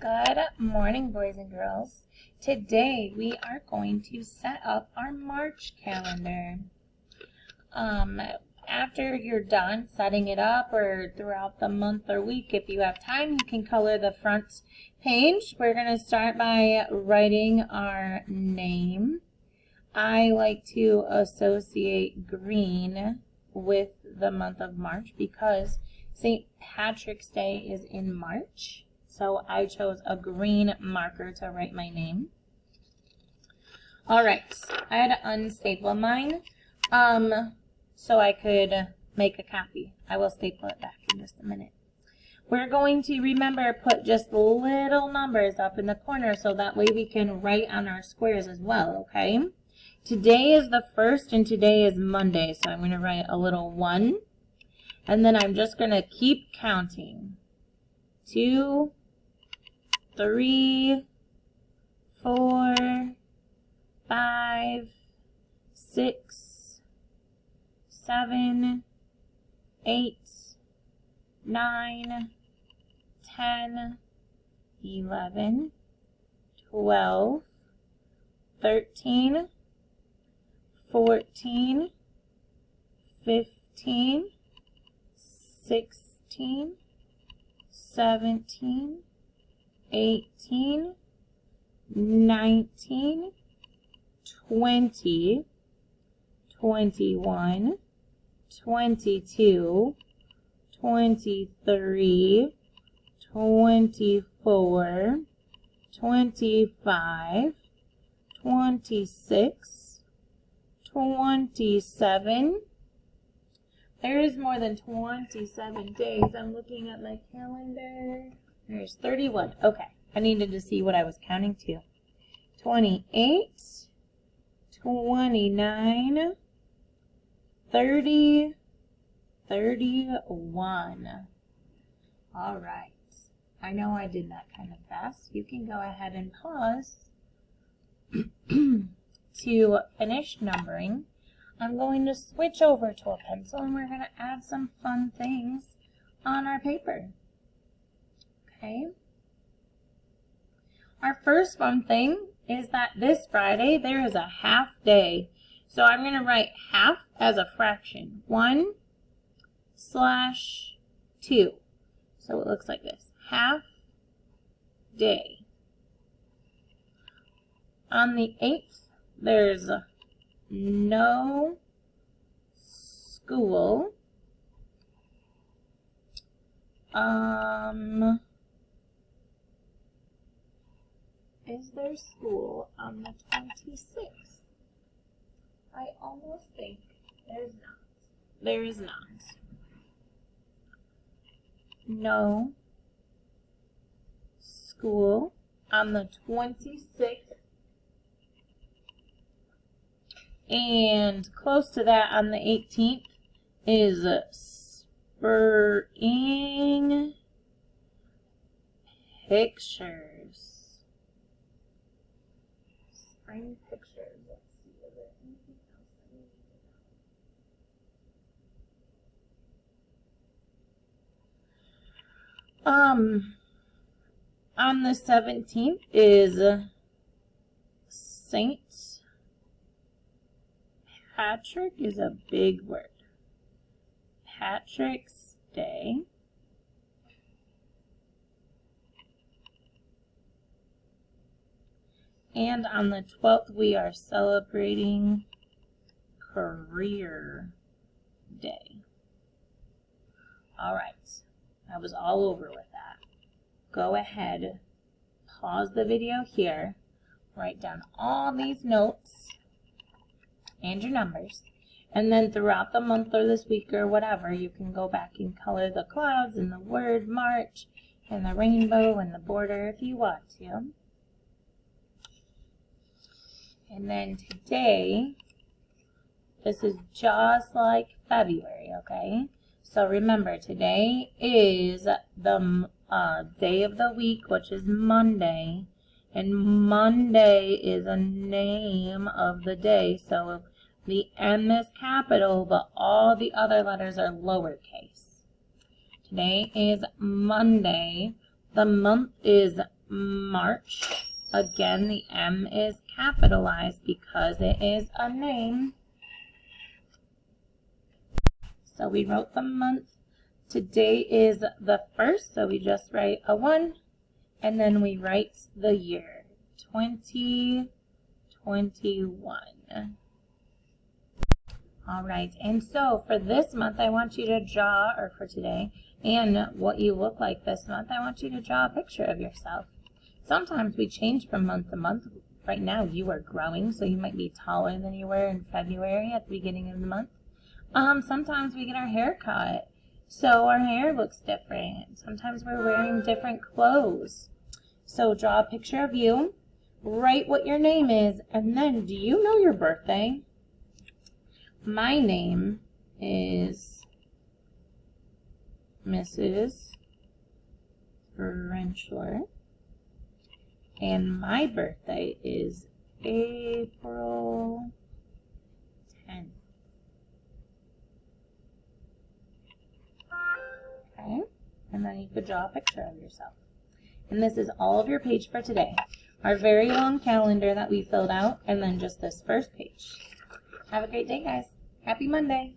Good morning, boys and girls. Today we are going to set up our March calendar. After you're done setting it up, or throughout the month or week, if you have time, you can color the front page. We're going to start by writing our name. I like to associate green with the month of March because St. Patrick's Day is in March. So I chose a green marker to write my name. All right, I had to unstaple mine so I could make a copy. I will staple it back in just a minute. We're going to, remember, put just little numbers up in the corner so that way we can write on our squares as well, okay? Today is the 1st and today is Monday, so I'm going to write a little 1. And then I'm just going to keep counting. 2, 3, 4, 5, 6, 7, 8, 9, 10, 11, 12, 13, 14, 15, 16, 17, 18, 19, 20, 21, 22, 23, 24, 25, 26, 27. There is more than 27 days. I'm looking at my calendar. There's 31. Okay, I needed to see what I was counting to. 28, 29, 30, 31. All right. I know I did that kind of fast. You can go ahead and pause to finish numbering. I'm going to switch over to a pencil and we're going to add some fun things on our paper. Okay. Our first fun thing is that this Friday there is a half day. So I'm going to write half as a fraction. 1/2. So it looks like this. Half day. On the 8th, there's no school. Is there school on the 26th? I almost think there's not. There is not. No school on the 26th. And close to that on the 18th is spring pictures. Spring pictures. Let's see, is there anything else I need to know? On the 17th is St. Patrick is a big word. Patrick's Day. And on the 12th, we are celebrating Career Day. All right. I was all over with that. Go ahead, pause the video here, write down all these notes and your numbers, and then throughout the month or this week or whatever, you can go back and color the clouds and the word March and the rainbow and the border if you want to. And then today, this is just like February, okay? So remember, today is the day of the week, which is Monday. And Monday is a name of the day. So the M is capital, but all the other letters are lowercase. Today is Monday. The month is March. Again, the M is capitalized because it is a name. So we wrote the month. Today is the 1st, so we just write a 1, and then we write the year, 2021. All right, and so for this month, I want you to draw, or for today, and what you look like this month, I want you to draw a picture of yourself. Sometimes we change from month to month. Right now, you are growing, so you might be taller than you were in February at the beginning of the month. Sometimes we get our hair cut, so our hair looks different. Sometimes we're wearing different clothes. So draw a picture of you, write what your name is, and then do you know your birthday? My name is Mrs. Rentschler, and my birthday is April 10th. Okay, and then you could draw a picture of yourself. And this is all of your page for today. Our very long calendar that we filled out, and then just this first page. Have a great day, guys. Happy Monday.